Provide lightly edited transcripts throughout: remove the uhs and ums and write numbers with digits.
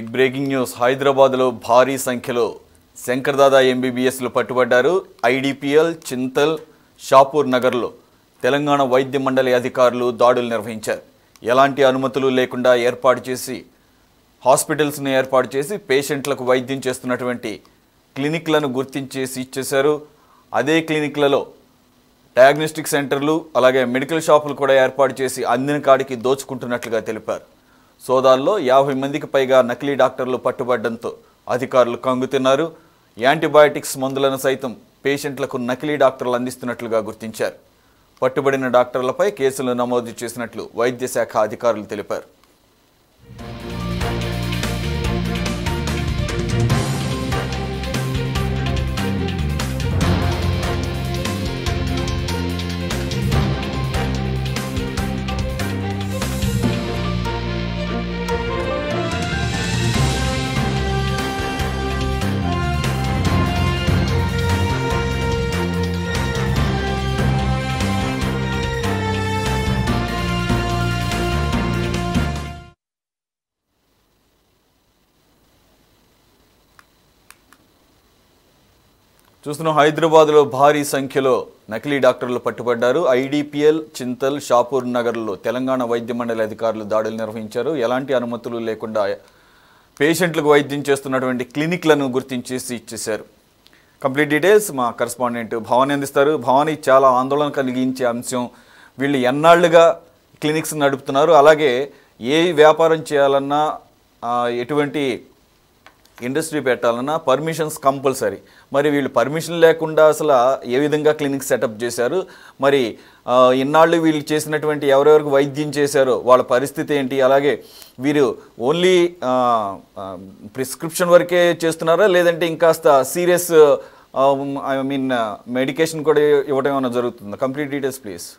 Big breaking news హైదరాబాద్లో భారీ సంఖ్యలో శంకర్దాదా ఎంబీబీఎస్లు పట్టుబడ్డారు. ఐడిపిఎల్, చింతల్, షాపూర్ నగర్లో తెలంగాణ వైద్య మండలి అధికారులు దాడులు నిర్వహించారు. ఎలాంటి అనుమతులు లేకుండా హాస్పిటల్స్ని ఏర్పాటు చేసి పేషెంట్లకు వైద్యం చేస్తున్నటువంటి క్లినిక్లను గుర్తించేసి ఇచ్చేశారు. అదే క్లినిక్లలో డయాగ్నోస్టిక్ సెంటర్లు అలాగే మెడికల్ షాపులు కూడా ఏర్పాటు చేసి అందిన కాడికి దోచుకుంటున్నట్లుగా తెలిపారు. సోదాల్లో 50 మందికి పైగా నకిలీ డాక్టర్లు పట్టుబడడంతో అధికారులు కంగుతిన్నారు. యాంటీబయాటిక్స్ మందులను సైతం పేషెంట్లకు నకిలీ డాక్టర్లు అందిస్తున్నట్లుగా గుర్తించారు. పట్టుబడిన డాక్టర్లపై కేసులు నమోదు చేసినట్లు వైద్య శాఖ అధికారులు తెలిపారు. చూస్తున్నాం, హైదరాబాద్లో భారీ సంఖ్యలో నకిలీ డాక్టర్లు పట్టుబడ్డారు. ఐడిపిఎల్, చింతల్, షాపూర్ నగర్లో తెలంగాణ వైద్య మండలి అధికారులు దాడులు నిర్వహించారు. ఎలాంటి అనుమతులు లేకుండా పేషెంట్లకు వైద్యం చేస్తున్నటువంటి క్లినిక్లను గుర్తించేసి ఇచ్చేశారు. కంప్లీట్ డీటెయిల్స్ మా కరెస్పాండెంట్ భవానీ అందిస్తారు. భవానీ, చాలా ఆందోళన కలిగించే అంశం, వీళ్ళు ఎన్నాళ్లుగా క్లినిక్స్ నడుపుతున్నారు, అలాగే ఏ వ్యాపారం చేయాలన్నా ఎటువంటి ఇండస్ట్రీ పెట్టాలన్నా పర్మిషన్స్ కంపల్సరీ. మరి వీళ్ళు పర్మిషన్ లేకుండా అసలు ఏ విధంగా క్లినిక్ సెటప్ చేశారు, మరి ఇన్నాళ్ళు వీళ్ళు చేసినటువంటి ఎవరెవరికి వైద్యం చేశారో వాళ్ళ పరిస్థితి ఏంటి, అలాగే వీరు ఓన్లీ ప్రిస్క్రిప్షన్ వరకే చేస్తున్నారా లేదంటే ఇంకాస్త సీరియస్ మెడికేషన్ కూడా ఇవ్వడం ఏమైనా జరుగుతుందా? Complete details please.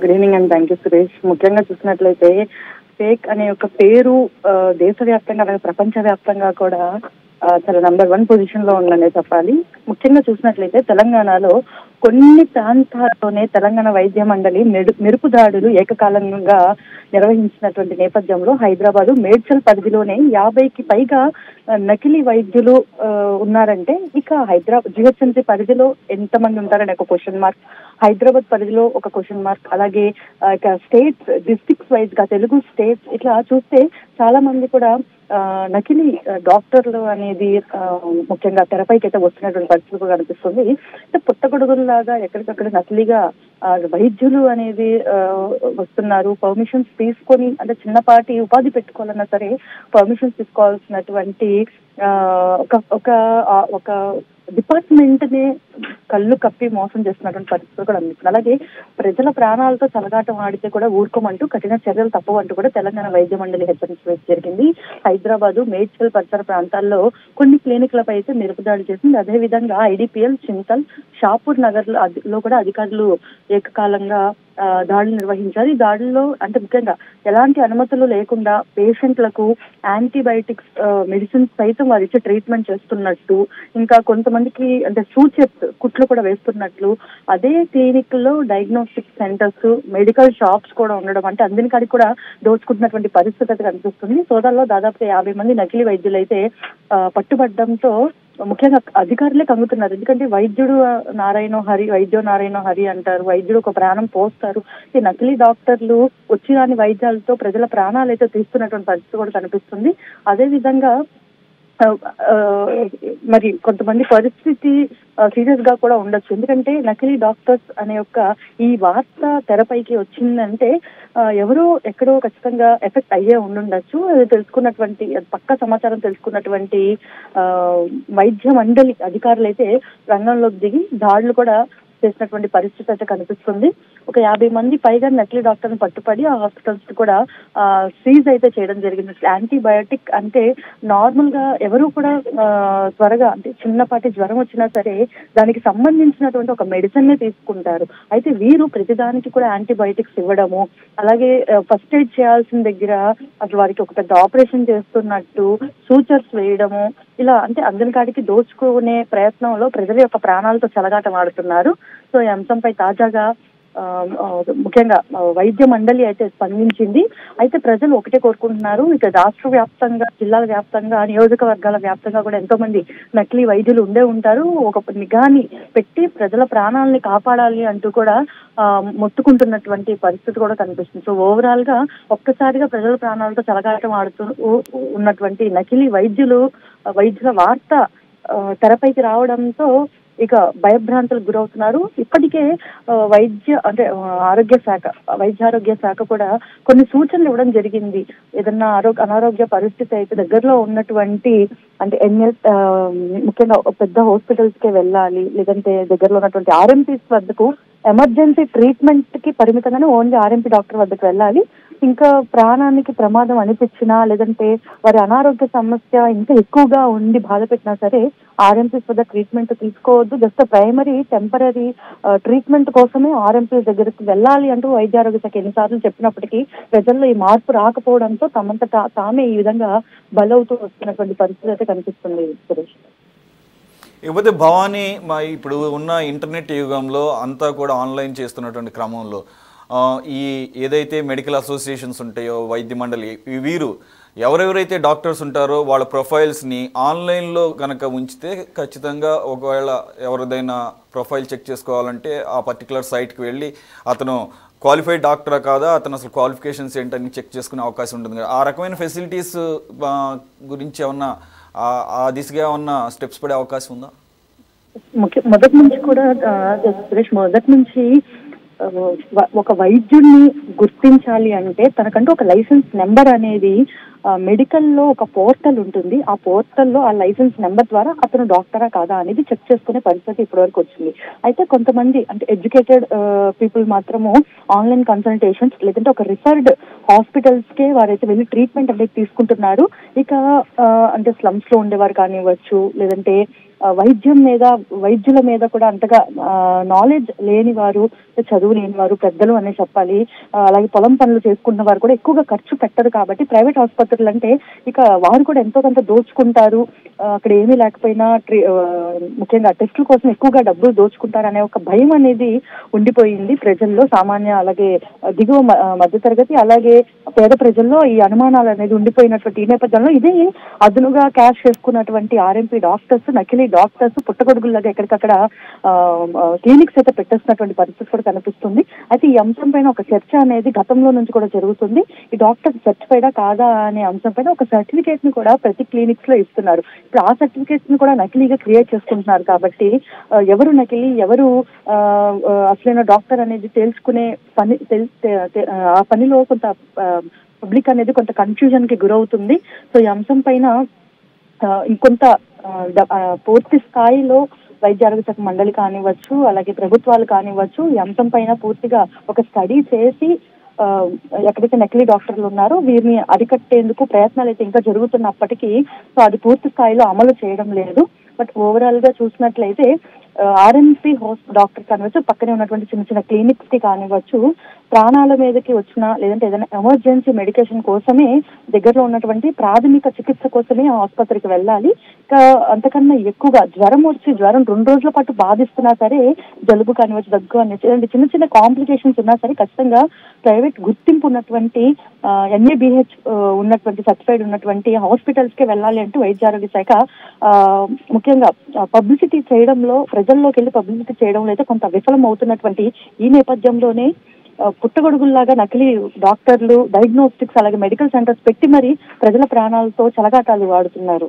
Good evening and thank you Suresh. ముఖ్యంగా చూసినట్లయితే ఫేక్ అనే ఒక పేరు దేశవ్యాప్తంగా అలాగే ప్రపంచవ్యాప్తంగా కూడా చాలా నంబర్ 1 పొజిషన్ లో ఉందనే చెప్పాలి. ముఖ్యంగా చూసినట్లయితే తెలంగాణలో కొన్ని ప్రాంతాల్లోనే తెలంగాణ వైద్య మండలి మెరుపు దాడులు ఏకకాలంగా నిర్వహించినటువంటి నేపథ్యంలో హైదరాబాద్ మేడ్చల్ పరిధిలోనే 50కి పైగా నకిలీ వైద్యులు ఉన్నారంటే ఇక హైదరాబాద్ జిహెచ్ఎంసీ పరిధిలో ఎంతమంది ఉంటారని ఒక క్వశ్చన్ మార్క్, హైదరాబాద్ పరిధిలో ఒక క్వశ్చన్ మార్క్, అలాగే ఇక స్టేట్స్ డిస్ట్రిక్ట్స్ వైజ్ గా తెలుగు స్టేట్స్ ఇట్లా చూస్తే చాలా మంది కూడా నకిలీ డాక్టర్లు అనేది ముఖ్యంగా తెరపైకి అయితే వస్తున్నటువంటి పరిస్థితి కనిపిస్తుంది. పుట్టగొడుగుల్లాగా ఎక్కడికక్కడ నకిలీగా వైద్యులు అనేది వస్తున్నారు. పర్మిషన్స్ తీసుకొని అంటే చిన్నపాటి ఉపాధి పెట్టుకోవాలన్నా సరే పర్మిషన్స్ తీసుకోవాల్సినటువంటి ఒక డిపార్ట్మెంట్ ని కళ్ళు కప్పి మోసం చేస్తున్నటువంటి పరిస్థితులు కూడా అనిపిస్తుంది. అలాగే ప్రజల ప్రాణాలతో చెలగాటం ఆడితే కూడా ఊరుకోమంటూ కఠిన చర్యలు తప్పవంటూ కూడా తెలంగాణ వైద్య మండలి హెచ్చరించడం జరిగింది. హైదరాబాద్ మేడ్చల్ పరిసర ప్రాంతాల్లో కొన్ని క్లినిక్లపై అయితే నిలుపుదాడి చేసింది. అదేవిధంగా ఐడిపిఎల్, చింతల్, షాపూర్ నగర్ లో కూడా అధికారులు ఏకకాలంగా దాడులు నిర్వహించారు. ఈ దాడుల్లో అంటే ముఖ్యంగా ఎలాంటి అనుమతులు లేకుండా పేషెంట్లకు యాంటీబయాటిక్స్ మెడిసిన్స్ సైతం వారు ఇచ్చి ట్రీట్మెంట్ చేస్తున్నట్టు, ఇంకా కొంతమందికి అంటే సూచర్స్ కుట్లు కూడా వేస్తున్నట్లు, అదే క్లినిక్ లో డయాగ్నోస్టిక్ సెంటర్స్, మెడికల్ షాప్స్ కూడా ఉండడం అంటే అందిన కాడికి కూడా దోచుకుంటున్నటువంటి పరిస్థితి అయితే కనిపిస్తుంది. సోదాల్లో దాదాపు 50 మంది నకిలీ వైద్యులు అయితే పట్టుబడడంతో ముఖ్యంగా అధికారులే కంగుతున్నారు. ఎందుకంటే వైద్యో నారాయణ హరి అంటారు, వైద్యుడు ఒక ప్రాణం పోస్తారు. ఈ నకిలీ డాక్టర్లు వచ్చి రాని వైద్యాలతో ప్రజల ప్రాణాలు అయితే తీస్తున్నటువంటి పరిస్థితి కూడా కనిపిస్తుంది. అదే విధంగా మరి కొంతమంది పరిస్థితి సీరియస్ గా కూడా ఉండొచ్చు. ఎందుకంటే నకిలీ డాక్టర్స్ అనే ఈ వార్త తెరపైకి వచ్చిందంటే ఎవరో ఎక్కడో ఖచ్చితంగా ఎఫెక్ట్ అయ్యే ఉండుండొచ్చు. తెలుసుకున్నటువంటి పక్కా సమాచారం తెలుసుకున్నటువంటి వైద్య మండలి అధికారులు అయితే రంగంలోకి దిగి దాడులు కూడా చేసినటువంటి పరిస్థితి అయితే కనిపిస్తుంది. ఒక 50 మంది పైగా నకిలీ డాక్టర్ని పట్టుపడి ఆ హాస్పిటల్స్ కూడా సీజ్ అయితే చేయడం జరిగింది. యాంటీబయాటిక్ అంటే నార్మల్ గా ఎవరు కూడా త్వరగా అంటే చిన్నపాటి జ్వరం వచ్చినా సరే దానికి సంబంధించినటువంటి ఒక మెడిసిన్ నే తీసుకుంటారు. అయితే వీరు ప్రతిదానికి కూడా యాంటీబయాటిక్స్ ఇవ్వడము, అలాగే ఫస్ట్ ఎయిడ్ చేయాల్సిన దగ్గర అసలు వారికి ఒక పెద్ద ఆపరేషన్ చేస్తున్నట్టు సూచర్స్ వేయడము, ఇలా అంటే అందరి కాడికి దోచుకునే ప్రయత్నంలో ప్రజల యొక్క ప్రాణాలతో చెలగాటం ఆడుతున్నారు. సో ఈ అంశంపై తాజాగా ముఖ్యంగా వైద్య మండలి అయితే స్పందించింది. అయితే ప్రజలు ఒకటే కోరుకుంటున్నారు, ఇక రాష్ట్ర వ్యాప్తంగా, జిల్లాల వ్యాప్తంగా, నియోజకవర్గాల వ్యాప్తంగా కూడా ఎంతో మంది నకిలీ వైద్యులు ఉండే ఉంటారు. ఒక నిఘాని పెట్టి ప్రజల ప్రాణాలని కాపాడాలి అంటూ కూడా మొత్తుకుంటున్నటువంటి పరిస్థితి కూడా కనిపిస్తుంది. సో ఓవరాల్ గా ఒక్కసారిగా ప్రజల ప్రాణాలతో చెలగాటం ఆడుతూ ఉన్నటువంటి నకిలీ వైద్యుల వార్త తెరపైకి రావడంతో ఇక భయభ్రాంతులకు గురవుతున్నారు. ఇప్పటికే వైద్యారోగ్య శాఖ కూడా కొన్ని సూచనలు ఇవ్వడం జరిగింది. ఏదన్నా అనారోగ్య పరిస్థితి అయితే దగ్గరలో ఉన్నటువంటి ముఖ్యంగా పెద్ద హాస్పిటల్స్ కే వెళ్ళాలి, లేదంటే దగ్గరలో ఉన్నటువంటి ఆర్ఎంపీస్ వద్దకు ఎమర్జెన్సీ ట్రీట్మెంట్ కి పరిమితంగానే ఓన్లీ ఆర్ఎంపీ డాక్టర్ వద్దకు వెళ్ళాలి. ఇంకా ప్రాణానికి ప్రమాదం అనిపించినా, లేదంటే వారి అనారోగ్య సమస్య ఇంకా ఎక్కువగా ఉండి బాధ పెట్టినా సరే ఆర్ఎంపీస్ వద్ద ట్రీట్మెంట్ తీసుకోవద్దు. జస్ట్ ప్రైమరీ టెంపరీ ట్రీట్మెంట్ కోసమే ఆర్ఎంపీస్ దగ్గరికి వెళ్ళాలి అంటూ వైద్యారోగ్య శాఖ ఎన్నిసార్లు చెప్పినప్పటికీ ప్రజల్లో ఈ మార్పు రాకపోవడంతో తామే ఈ విధంగా బలవుతూ వస్తున్నటువంటి పరిస్థితి అయితే కనిపిస్తుంది సురేష్. ఇకపోతే భవానీ, ఇప్పుడు ఉన్న ఇంటర్నెట్ యుగంలో అంతా కూడా ఆన్లైన్ చేస్తున్నటువంటి క్రమంలో ఈ ఏదైతే మెడికల్ అసోసియేషన్స్ ఉంటాయో, వైద్య మండలి, వీరు ఎవరెవరైతే డాక్టర్స్ ఉంటారో వాళ్ళ ప్రొఫైల్స్ని ఆన్లైన్లో కనుక ఉంచితే ఖచ్చితంగా ఒకవేళ ఎవరిదైనా ప్రొఫైల్ చెక్ చేసుకోవాలంటే ఆ పర్టికులర్ సైట్కి వెళ్ళి అతను క్వాలిఫైడ్ డాక్టరా కాదా, అతను అసలు క్వాలిఫికేషన్స్ ఏంటని చెక్ చేసుకునే అవకాశం ఉంటుంది కదా. ఆ రకమైన ఫెసిలిటీస్ గురించి ఏమన్నా ఆ దిశగా ఏమన్నా స్టెప్స్ పడే అవకాశం ఉందా? మొదటి నుంచి కూడా సురేష్, ఒక వైద్యుడిని గుర్తించాలి అంటే తనకంటూ ఒక లైసెన్స్ నెంబర్ అనేది మెడికల్ లో ఒక పోర్టల్ ఉంటుంది. ఆ పోర్టల్లో ఆ లైసెన్స్ నెంబర్ ద్వారా అతను డాక్టరా కాదా అనేది చెక్ చేసుకునే పరిస్థితి ఇప్పటివరకు వచ్చింది. అయితే కొంతమంది ఎడ్యుకేటెడ్ పీపుల్ మాత్రము ఆన్లైన్ కన్సల్టేషన్స్ లేదంటే ఒక రిఫర్డ్ హాస్పిటల్స్ కే వారైతే వెళ్ళి ట్రీట్మెంట్ అనేది తీసుకుంటున్నారు. ఇక స్లమ్స్ లో ఉండేవారు కానివ్వచ్చు, లేదంటే వైద్యుల మీద కూడా అంతగా నాలెడ్జ్ లేని వారు, చదువు లేని వారు, పెద్దలు అనే చెప్పాలి, అలాగే పొలం పనులు చేసుకున్న వారు కూడా ఎక్కువగా ఖర్చు పెట్టరు. కాబట్టి ప్రైవేట్ ఆసుపత్రులు అంటే ఇక వారు కూడా ఎంతో కొంత దోచుకుంటారు, అక్కడ ఏమీ లేకపోయినా ముఖ్యంగా టెస్టుల కోసం ఎక్కువగా డబ్బులు దోచుకుంటారు అనే ఒక భయం అనేది ఉండిపోయింది ప్రజల్లో, సామాన్య అలాగే దిగువ మధ్యతరగతి అలాగే పేద ప్రజల్లో ఈ అనుమానాలు అనేది ఉండిపోయినటువంటి ఈ నేపథ్యంలో ఇదే అదునుగా క్యాష్ చేసుకున్నటువంటి ఆర్ఎంపీ డాక్టర్స్, నకిలీ డాక్టర్స్ పుట్టగొడుగుల్లాగా ఎక్కడికక్కడ క్లినిక్స్ అయితే పెట్టేస్తున్నటువంటి పరిస్థితి కూడా కనిపిస్తుంది. అయితే ఈ అంశం పైన ఒక చర్చ అనేది గతంలో నుంచి కూడా జరుగుతుంది. ఈ డాక్టర్ సర్టిఫైడా కాదా అనే అంశం పైన ఒక సర్టిఫికేట్ ని కూడా ప్రతి క్లినిక్స్ లో ఇస్తున్నారు. ఇప్పుడు ఆ సర్టిఫికేట్స్ ని కూడా నకిలీగా క్రియేట్ చేసుకుంటున్నారు. కాబట్టి ఎవరు నకిలీ, ఎవరు అసలైన డాక్టర్ అనేది తేల్చుకునే ఆ పనిలో కొంత పబ్లిక్ అనేది కొంత కన్ఫ్యూజన్ కి గురవుతుంది. సో ఈ అంశం పైన ఇంకొంత పూర్తి స్థాయిలో వైద్య ఆరోగ్య శాఖ మండలి కానివ్వచ్చు, అలాగే ప్రభుత్వాలు కానివ్వచ్చు, ఈ అంశం పైన పూర్తిగా ఒక స్టడీ చేసి ఎక్కడైతే నకిలీ డాక్టర్లు ఉన్నారో వీరిని అరికట్టేందుకు ప్రయత్నాలు అయితే ఇంకా జరుగుతున్నప్పటికీ సో అది పూర్తి స్థాయిలో అమలు చేయడం లేదు. బట్ ఓవరాల్ గా చూసినట్లయితే ఆర్ఎంపీ డాక్టర్ కానివచ్చు, పక్కనే ఉన్నటువంటి చిన్న చిన్న క్లినిక్స్ కి కానివచ్చు, ప్రాణాల మీదకి వచ్చిన లేదంటే ఏదైనా ఎమర్జెన్సీ మెడికేషన్ కోసమే దగ్గరలో ఉన్నటువంటి ప్రాథమిక చికిత్స కోసమే ఆసుపత్రికి వెళ్ళాలి. అంతకన్నా ఎక్కువగా జ్వరం 2 రోజుల పాటు బాధిస్తున్నా సరే, జలుబు కానివచ్చు, దగ్గు అనేసి చిన్న చిన్న కాంప్లికేషన్స్ ఉన్నా సరే ఖచ్చితంగా ప్రైవేట్ గుర్తింపు ఉన్నటువంటి NABH ఉన్నటువంటి సర్టిఫైడ్ ఉన్నటువంటి హాస్పిటల్స్ కే వెళ్ళాలి అంటూ వైద్య ఆరోగ్య శాఖ ముఖ్యంగా పబ్లిసిటీ చేయడంలో, ప్రజల్లోకి వెళ్ళి పబ్లిసిటీ చేయడంలో అయితే కొంత విఫలం అవుతున్నటువంటి ఈ నేపథ్యంలోనే పుట్టగొడుగుల్లాగా నకిలీ డాక్టర్లు, డయాగ్నోస్టిక్స్ అలాగే మెడికల్ సెంటర్స్ పెట్టి మరి ప్రజల ప్రాణాలతో చెలగాటాలు వాడుతున్నారు.